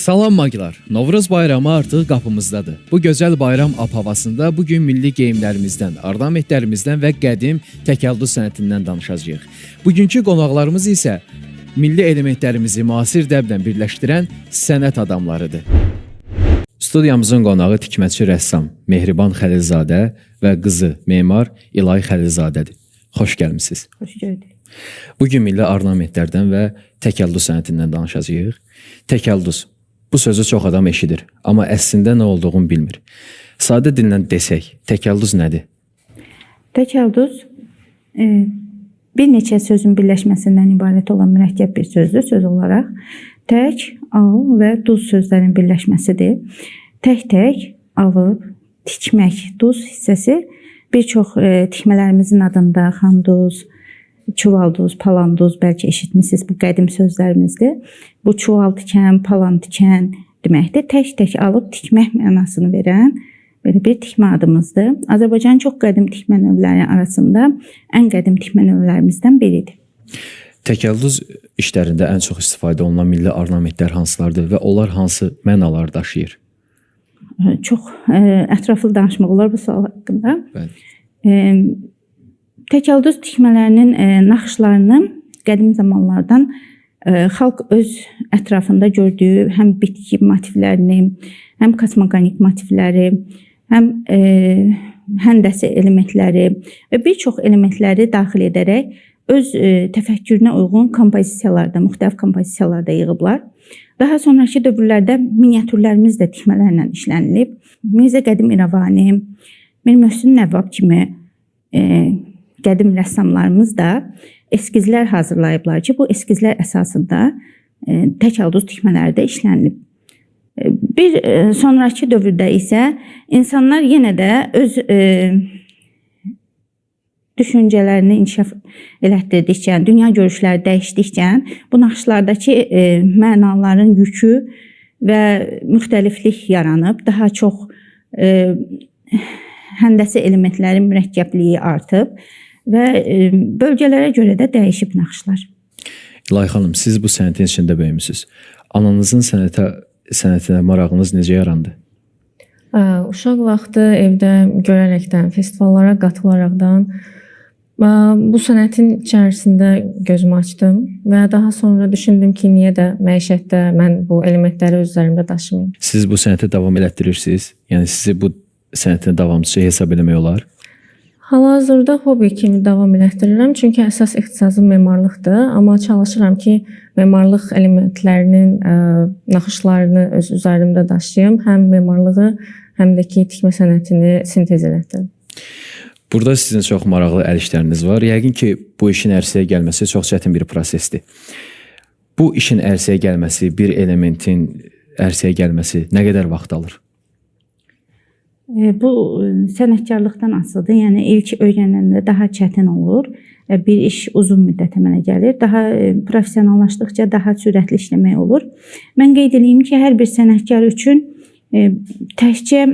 Salam maglar. Novruz bayramı artıq qapımızdadır. Bu gözəl bayram ap-havasında bugün milli geyimlərimizdən, ornamentlərimizdən və qədim təkəllüd sənətindən danışacağıq. Bugünkü qonaqlarımız isə milli elementlərimizi müasir dəblə birləşdirən sənət adamlarıdır. Studiyamızın qonağı tikməçi rəssam Mehriban Xəlilzadə və qızı memar İlay Xəlilzadədir. Xoş gəlmisiniz. Xoş gördük. Bugün milli ornamentlərdən və təkəllüd sənətindən danışacağıq. Təkəllüd. Bu sözü çox adam eşidir, amma əslində nə olduğunu bilmir. Sadə dillə desək, təkəllüd nədir? Təkəllüd bir neçə sözün birləşməsindən ibarət olan mürəkkəb bir sözdür. Söz olaraq tək, al və duz sözlərin birləşməsidir. Tək-tək, alıb, tikmək, duz hissəsi bir çox tikmələrimizin adında xanduz, çuvalduz, palanduz bəlkə eşitmisiniz, bu qədim sözlərimizdir. Bu çuval tikən, palan tikən deməkdir. Tək-tək alıb tikmək mənasını verən belə bir tikmə adımızdır. Azərbaycanın çox qədim tikmə növləri arasında ən qədim tikmə növlərimizdən biridir. Təkəllüd işlərində ən çox istifadə olunan milli ornamentlər hansılardır və onlar hansı mənalar daşıyır? Çox ətraflı danışmaq olar bu sual haqqında. Bəli. Təkəllüd tikmələrinin naxışlarını qədim zamanlardan xalq öz ətrafında gördüyü həm bitki motivlərini, həm kosmoqonik motivləri, həm həndəsi elementləri və bir çox elementləri daxil edərək öz təfəkkürünə uyğun kompozisiyalarda, müxtəlif kompozisiyalarda yığıblar. Daha sonraki dövrlərdə miniatürlərimiz də tikmələrlə işlənilib. Mirzə Qədim İrəvani, Mir Möhsün Nəvvab kimi qədim rəssamlarımız da eskizlər hazırlayıblar ki, bu eskizlər əsasında təkəllüd tikmələri də işlənilib. Bir sonraki dövrdə isə insanlar yenə də öz düşüncələrini inkişaf elətdirdikcə, dünya görüşləri dəyişdikcə bu naxışlardakı mənaların yükü və müxtəliflik yaranıb, daha çox həndəsi elementlərin mürəkkəbliyi artıb və bölgələrə görə də dəyişib naxışlar. İlay xanım, siz bu sənətin içində böyümüsünüz. Ananızın sənətinə marağınız necə yarandı? Uşaq vaxtı evdə görərəkdən, festivallara qatılaraqdan bu sənətin içərisində gözümü açdım və daha sonra düşündüm ki, niyə də məişətdə mən bu elementləri öz üzərimdə daşımayım. Siz bu sənəti davam elətdirirsiniz? Yəni sizi bu sənətin davamçısı hesab eləmək olar? Hal-hazırda hobi kimi davam elətdirirəm, çünki əsas ixtisasım memarlıqdır, amma çalışıram ki, memarlıq elementlərinin naxışlarını öz üzərimdə daşıyım, həm memarlığı, həm də ki, tikmə sənətini sintez elətdirim. Burada sizin çox maraqlı əl işləriniz var. Yəqin ki, bu işin ərsəyə gəlməsi çox çətin bir prosesdir. Bu işin ərsəyə gəlməsi, bir elementin ərsəyə gəlməsi nə qədər vaxt alır? Bu sənətkarlıqdan asılıdır. Yəni ilk öyrənəndə daha çətin olur. Bir iş uzun müddət əmələ gəlir. Daha professionallaşdıqca daha sürətli işləmək olur. Mən qeyd edeyim ki, hər bir sənətkar üçün təkcə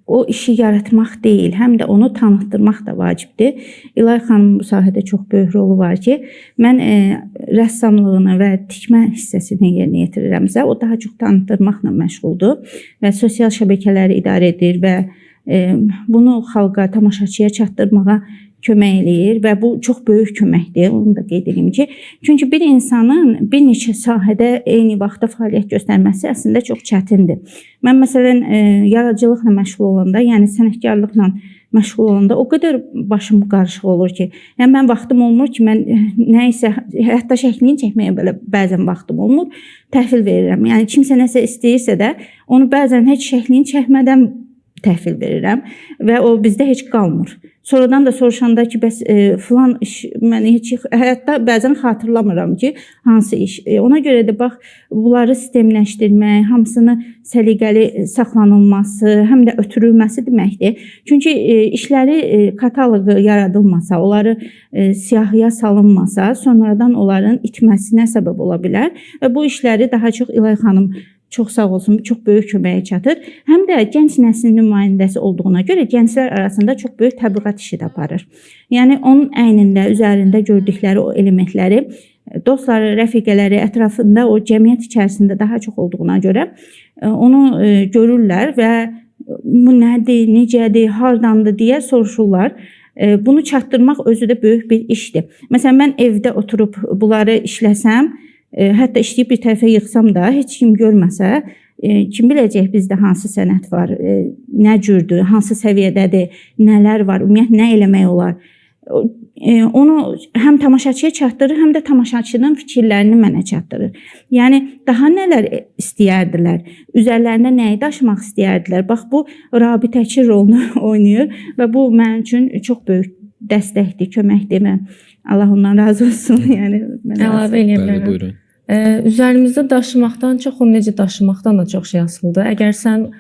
o işi yaratmaq deyil, həm də onu tanıtdırmaq da vacibdir. İlay xanım bu sahədə çox böyük rolu var ki, mən rəssamlığını və tikmə hissəsini yerinə yetirirəmsə, o daha çox tanıtdırmaqla məşğuldur və sosial şəbəkələri idarə edir və bunu xalqa, tamaşaçıya çatdırmağa kömək eləyir və bu çox böyük köməkdir, onu da qeyd edeyim ki. Çünki bir insanın bir neçə sahədə eyni vaxtda fəaliyyət göstərməsi əslində çox çətindir. Mən məsələn yaradıcılıqla məşğul olanda, yəni sənətkarlıqla məşğul olanda o qədər başım qarışıq olur ki, yəni mən vaxtım olmur ki, mən nə isə hətta şəklini çəkməyə belə bəzən vaxtım olmur, təhvil verirəm. Yəni kimsə nəsə istəyirsə də onu bəzən heç şəklini çəkmədən təhvil verirəm və o bizdə heç qalmır. Sonradan da soruşanda ki, bəs filan iş mən heç hətta bəzən xatırlamıram ki, hansı iş. Ona görə də bax, bunları sistemləşdirmək, hamısını səliqəli saxlanılması, həm də ötürülməsi deməkdir. Çünki işləri kataloqu yaradılmasa, onları siyahıya salınmasa, sonradan onların itməsinə səbəb ola bilər və bu işləri daha çox İlay xanım çox sağ olsun, çox böyük köməyə çatır. Həm də gənc nəslin nümayəndəsi olduğuna görə gənclər arasında çox böyük təbliğat işi də aparır. Yəni onun əynində, üzərində gördükləri o elementləri dostları, rəfiqələri ətrafında o cəmiyyət içərisində daha çox olduğuna görə onu görürlər və bu nədir, necədir, hardandır deyə soruşurlar. Bunu çatdırmaq özü də böyük bir işdir. Məsələn, mən evdə oturub bunları işləsəm, hətta işləyib bir tərəfə yığsam da, heç kim görməsə, kim biləcək bizdə hansı sənət var, nə cürdür, hansı səviyyədədir, nələr var, ümumiyyətlə nə eləmək olar. Onu həm tamaşaçıya çatdırır, həm də tamaşaçının fikirlərini mənə çatdırır. Yəni daha nələr istəyərdilər, üzərlərində nəyi daşımaq istəyərdilər. Bax bu rabitəçi rolunu oynayır və bu mənim üçün çox böyük dəstəkdir, köməkdir. Allah ondan razı olsun. Yəni əlavə eləyə bilərəm. Buyurun. Üzərimizdə daşımaqdan çox o necə daşımaqdan da çox şey asılıdır. Əgər sən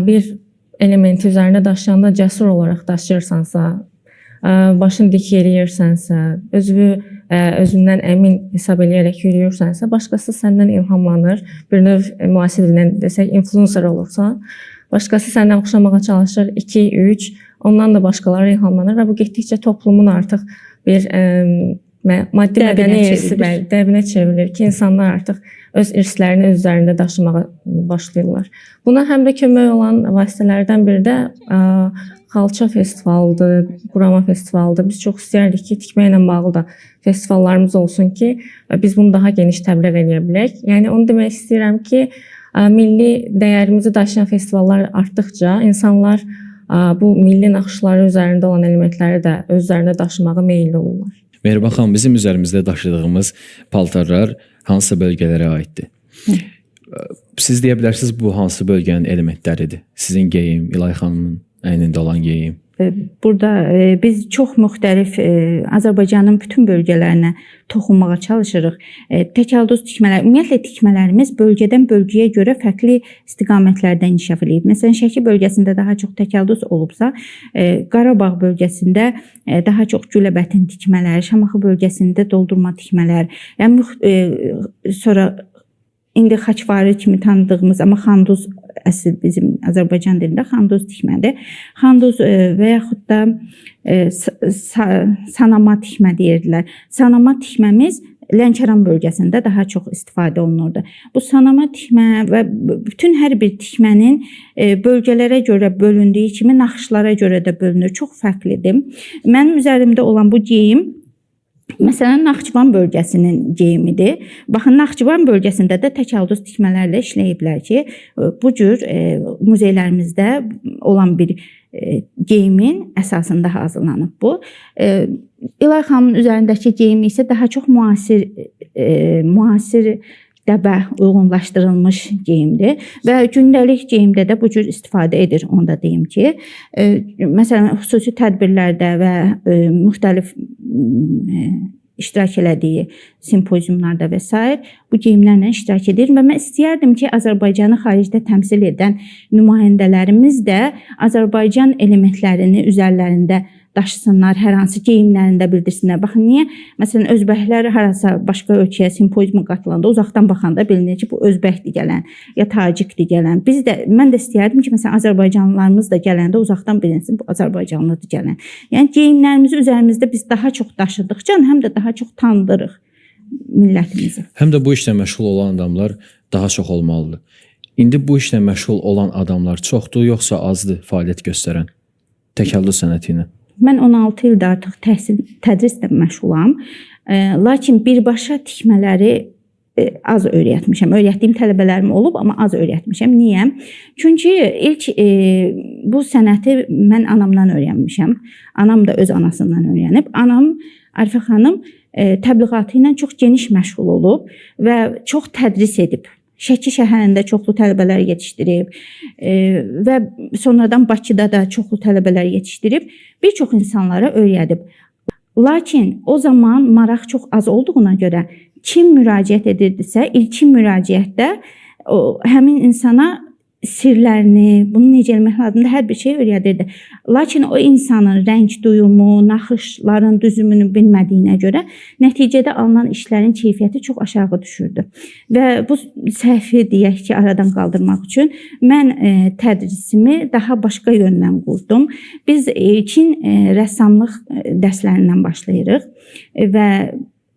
bir elementi üzərində daşıyanda cəsur olaraq daşıyırsansa, başını dik yeriyirsənsə, özündən əmin hesab eləyərək yürüyürsənsə, başqası səndən ilhamlanır. Bir növ müasir dillə desək, influencer olursan, başqası səndən oxşamağa çalışır, 2, 3, ondan da başqaları ilhamlanır və bu getdikcə toplumun artıq bir maddi mədəni irsi dəbinə çevrilir ki, insanlar artıq öz irslərini öz üzərində daşımağa başlayırlar. Buna həm də kömək olan vasitələrdən biri də xalça festivalıdır, qurama festivalıdır. Biz çox istəyərdik ki, tikməklə bağlı da festivallarımız olsun ki, biz bunu daha geniş təbliğ edə bilək. Yəni onu demək istəyirəm ki, milli dəyərimizi daşıyan festivallar artdıqca insanlar bu milli naxışları üzərində olan elementləri də öz üzərində daşımağa meyilli olurlar. Mehriban xanım, bizim üzərimizdə daşıdığımız paltarlar hansı bölgələrə aiddir? Siz deyə bilərsiniz bu hansı bölgənin elementləridir? Sizin geyim, İlay xanımın əynində olan geyim. Burada biz çox müxtəlif Azərbaycanın bütün bölgələrinə toxunmağa çalışırıq. Təkəlduz tikmələr, ümumiyyətlə tikmələrimiz bölgədən bölgəyə görə fərqli istiqamətlərdə inkişaf edib. Məsələn, Şəki bölgəsində daha çox təkəlduz olubsa, Qarabağ bölgəsində daha çox güləbətin tikmələri, Şamaxı bölgəsində doldurma tikmələr, yəni sonra indi xaçvarı kimi tanıdığımız, amma xanduz əsl bizim Azərbaycan dilində xanduz tikmədir. Xanduz və yaxud da sanama tikmə deyirdilər. Sanama tikməmiz Lənkəran bölgəsində daha çox istifadə olunurdu. Bu sanama tikmə və bütün hər bir tikmənin bölgələrə görə bölündüyü kimi naxışlara görə də bölünür. Çox fərqlidir. Mənim üzərimdə olan bu geyim məsələn, Naxçıvan bölgəsinin geyimidir. Baxın, Naxçıvan bölgəsində də təkəlduz tikmələrlə işləyiblər ki, bu cür muzeylərimizdə olan bir geyimin əsasında hazırlanıb bu. İlay xanımın üzərindəki geyimi isə daha çox müasir dəbə uyğunlaşdırılmış geyimdir və gündəlik geyimdə də bu cür istifadə edir, onu da deyim ki. Məsələn, xüsusi tədbirlərdə və müxtəlif iştirak elədiyi simpoziumlarda və s. bu geyimlərlə iştirak edir və mən istəyərdim ki, Azərbaycanı xaricdə təmsil edən nümayəndələrimiz də Azərbaycan elementlərini üzərlərində daşısınlar, hər hansı geyimlərində bildirsinlər. Baxın, niyə? Məsələn, özbəklər harasa başqa ölkəyə simpoziuma qatılanda uzaqdan baxanda bilinir ki, bu özbəkdir gələn, ya tacikdir gələn. Mən də istəyərdim ki, məsələn, Azərbaycanlılarımız da gələndə uzaqdan bilinsin, bu Azərbaycanlıdır gələn. Yəni, geyimlərimizi üzərimizdə biz daha çox daşıdıqca, həm də daha çox tanıdırıq millətimizi. Həm də bu işlə məşğul olan adamlar daha çox olmalıdır. İndi bu işlə məşğul olan adamlar çoxdur, yoxsa azdır fəaliyyət göstərən təkəllüz sənəti ilə? Mən 16 ildir artıq tədrislə məşğulam. Lakin birbaşa tikmələri az öyrətmişəm. Öyrətdiyim tələbələrim olub, amma az öyrətmişəm. Niyə? Çünki ilk bu sənəti mən anamdan öyrənmişəm. Anam da öz anasından öyrənib. Anam, Arifə xanım, təbliğatı ilə çox geniş məşğul olub və çox tədris edib. Şəki şəhərində çoxlu tələbələr yetişdirib və sonradan Bakıda da çoxlu tələbələr yetişdirib, bir çox insanlara öyrədib. Lakin o zaman maraq çox az olduğuna görə kim müraciət edirdisə, ilkin müraciətdə həmin insana sirlərini, bunu necə eləmək lazımdır, hər bir şey öyrədirdi. Lakin o insanın rəng duyumu, naxışların düzümünü bilmədiyinə görə nəticədə alınan işlərin keyfiyyəti çox aşağı düşürdü. Və bu səhvi deyək ki, aradan qaldırmaq üçün mən tədrisimi daha başqa yöndən qurdum. Biz ilkin rəssamlıq dərslərindən başlayırıq və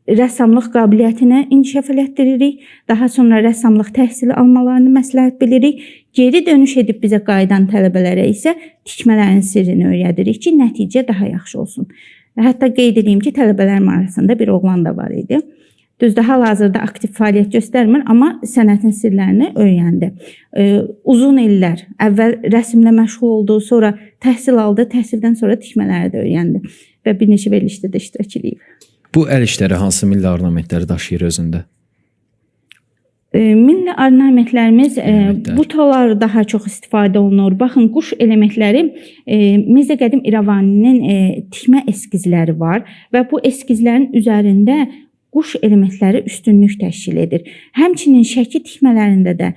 rəssamlıq qabiliyyətini inkişaf elətdiririk. Daha sonra rəssamlıq təhsili almalarını məsləhət bilirik. Geri dönüş edib bizə qayıdan tələbələrə isə tikmələrin sirrini öyrədirik ki, nəticə daha yaxşı olsun. Hətta qeyd edeyim ki, tələbələrim arasında bir oğlan da var idi. Düzdür, hal-hazırda aktiv fəaliyyət göstərmir, amma sənətin sirlərini öyrəndi. Uzun illər əvvəl rəsmlə məşğul oldu, sonra təhsil aldı, təhsildən sonra tikmələri də öyrəndi və bir neçə verilişdə də iştirak edib. Bu əl işləri hansı milli ornamentləri daşıyır özündə? Milli ornamentlərimiz butalar daha çox istifadə olunur. Baxın, quş elementləri Mirzə Qədim İrəvaninin tikmə eskizləri var və bu eskizlərin üzərində quş elementləri üstünlük təşkil edir. Həmçinin şəkil tikmələrində də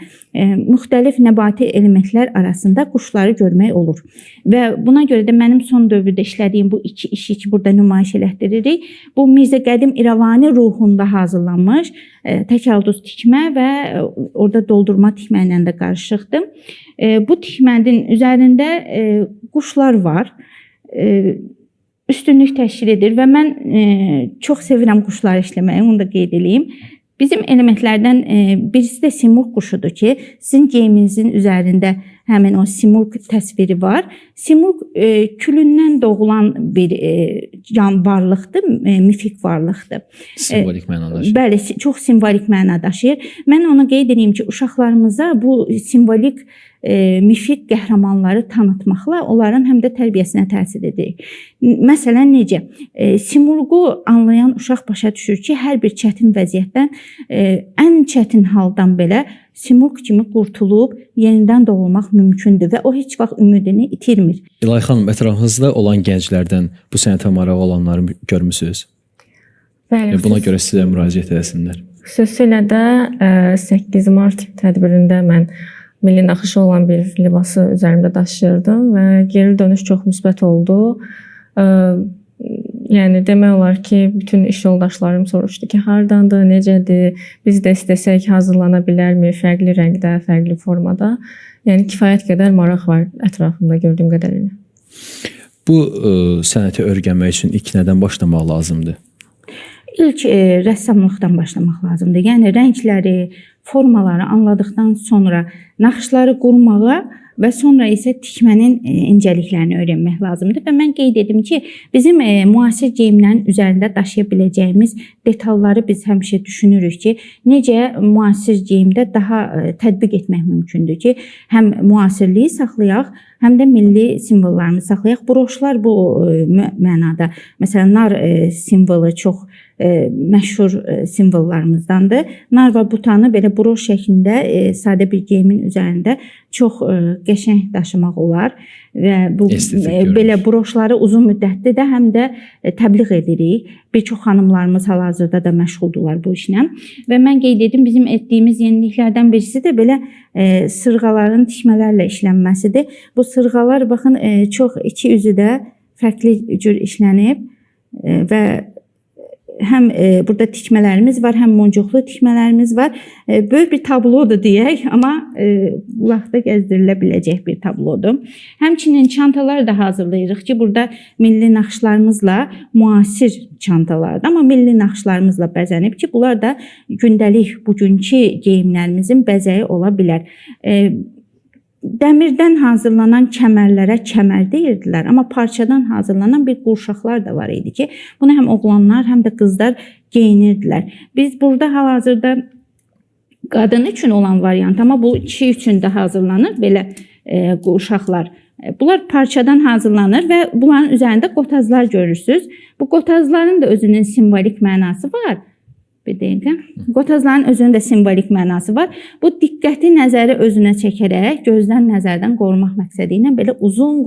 müxtəlif nəbati elementlər arasında quşları görmək olur. Və buna görə də mənim son dövrdə işlədiyim bu iki işi ki, burada nümayiş elətdiririk. Bu Mirzə Qədim İrəvani ruhunda hazırlanmış təkəldüz tikmə və orada doldurma tikmə ilə də qarışıqdır. Bu tikmənin üzərində quşlar var. Üstünlük təşkil edir və mən çox sevirəm quşları işləməyi, onu da qeyd edeyim. Bizim elementlərdən birisi də simurq quşudur ki, sizin geyiminizin üzərində həmin o simurq təsviri var. Simurq külündən doğulan bir can varlıqdır, mifik varlıqdır. Simvolik məna daşıyır. Bəli, çox simvolik məna daşıyır. Mən onu qeyd edeyim ki, uşaqlarımıza bu simvolik mifik qəhrəmanları tanıtmaqla onların həm də tərbiyəsinə təsir edir. Məsələn, necə? Simurqu anlayan uşaq başa düşür ki, hər bir çətin vəziyyətdən, ən çətin haldan belə simurq kimi qurtulub yenidən doğulmaq mümkündür və o heç vaxt ümidini itirmir. İlay xanım, ətrafınızda olan gənclərdən bu sənətə maraq olanları görmüsünüz? Bəli. Buna görə sizə müraciət edəsinlər. Xüsusilə də 8 mart tədbirində mən milli naxışı olan bir libası üzərimdə daşıyırdım və geri dönüş çox müsbət oldu. Yəni demək olar ki, bütün iş yoldaşlarım soruşdu ki, hardandır, necədir, biz də istəsək hazırlana bilərmi, fərqli rəngdə, fərqli formada. Yəni kifayət qədər maraq var ətrafımda gördüyüm qədərilə. Bu sənəti öyrənmək üçün ilk nədən başlamaq lazımdır? İlk rəssamlıqdan başlamaq lazımdır. Yəni rəngləri, formaları anladıqdan sonra naxışları qurmağa və sonra isə tikmənin incəliklərini öyrənmək lazımdır. Və mən qeyd edim ki, bizim müasir geyimlərin üzərində daşıya biləcəyimiz detalları biz həmişə düşünürük ki, necə müasir geyimdə daha tətbiq etmək mümkündür ki, həm müasirliyi saxlayaq, həm də milli simvollarımızı saxlayaq. Broşlar bu mənada, məsələn, nar simvolu çox məşhur simvollarımızdandır. Nar və butanı belə broş şəklində sadə bir geyimin üzərində çox qəşəng daşımaq olar və bu belə broşları uzun müddətli də həm də təbliğ edirik. Bir çox xanımlarımız hal-hazırda da məşğuldurlar bu işlə və mən qeyd edim, bizim etdiyimiz yeniliklərdən birisi də belə sırğaların tikmələrlə işlənməsidir. Bu sırğalar baxın çox iki üzü də fərqli cür işlənib və həm burada tikmələrimiz var, həm muncuqlu tikmələrimiz var. Böyük bir tablodur deyək, amma qulaqda gəzdirilə biləcək bir tablodur. Həmçinin çantalar da hazırlayırıq ki, burada milli naxışlarımızla müasir çantalardır, amma milli naxışlarımızla bəzənib ki, bunlar da gündəlik bugünkü geyimlərimizin bəzəyi ola bilər. Dəmirdən hazırlanan kəmərlərə kəmər deyirdilər, amma parçadan hazırlanan bir qurşaqlar da var idi ki, bunu həm oğlanlar, həm də qızlar geyinirdilər. Biz burada hal-hazırda qadın üçün olan variant, amma bu kişi üçün də hazırlanır belə qurşaqlar. Bunlar parçadan hazırlanır və bunların üzərində qotazlar görürsünüz. Bu qotazların da özünün simvolik mənası var. Bir dəqiqə. Qotazların özünün də simvolik mənası var. Bu diqqəti nəzəri özünə çəkərək, gözdən nəzərdən qorumaq məqsədi ilə belə uzun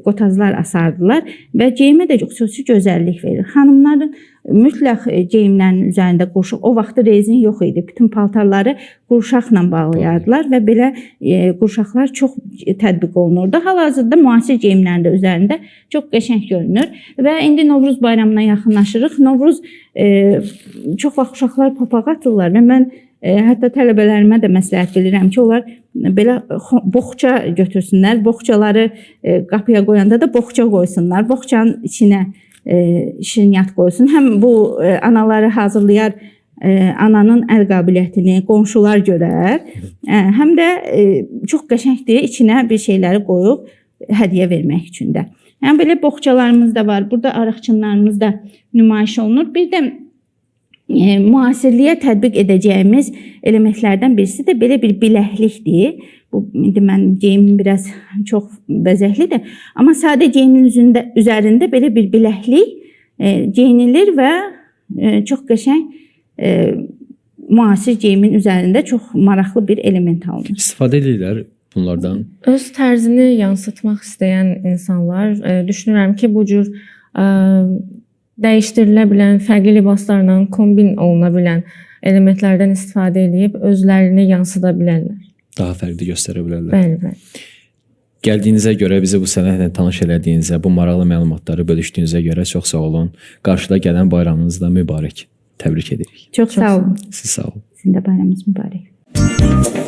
qotazlar asardılar və geyimə də xüsusi gözəllik verir. Xanımların mütləq geyimlərinin üzərində qurşaq, o vaxtı rezin yox idi. Bütün paltarları qurşaqla bağlayardılar və belə qurşaqlar çox tətbiq olunurdu. Hal-hazırda müasir geyimlərin də üzərində çox qəşəng görünür və indi Novruz bayramına yaxınlaşırıq. Novruz çox vaxt uşaqlar papaq atırlar və mən hətta tələbələrimə də məsləhət bilirəm ki, onlar belə boxça götürsünlər. Boxçaları qapıya qoyanda da boxça qoysunlar. Boxçanın içinə şirniyyat qoyulsun. Həm bu anaları hazırlayar, ananın əl qabiliyyətini qonşular görər. Həm də çox qəşəngdir, içinə bir şeyləri qoyub hədiyyə vermək üçün də. Yəni belə boğçalarımız da var. Burada arıqçınlarımız da nümayiş olunur. Bir də müasirliyə tətbiq edəcəyimiz elementlərdən birisi də belə bir biləklikdir. Bu indi mən geyimim biraz çox bəzəklidir, amma sadə geyimin üzərində belə bir biləklik geyinilir və çox qəşəng müasir geyimin üzərində çox maraqlı bir element alınır. İstifadə edirlər bunlardan. Öz tərzini yansıtmaq istəyən insanlar düşünürəm ki, bu cür dəyişdirilə bilən, fərqli libaslarla kombin oluna bilən elementlərdən istifadə edib özlərini yansıda bilərlər. Daha fərqli göstərə bilərlər. Bəli, bəli. Gəldiyinizə görə, bizi bu sənətlə tanış elədiyinizə, bu maraqlı məlumatları bölüşdüyünüzə görə çox sağ olun. Qarşıda gələn bayramınız da mübarək. Təbrik edirik. Çox sağ olun. Siz sağ olun. Sizin də bayramınız mübarək.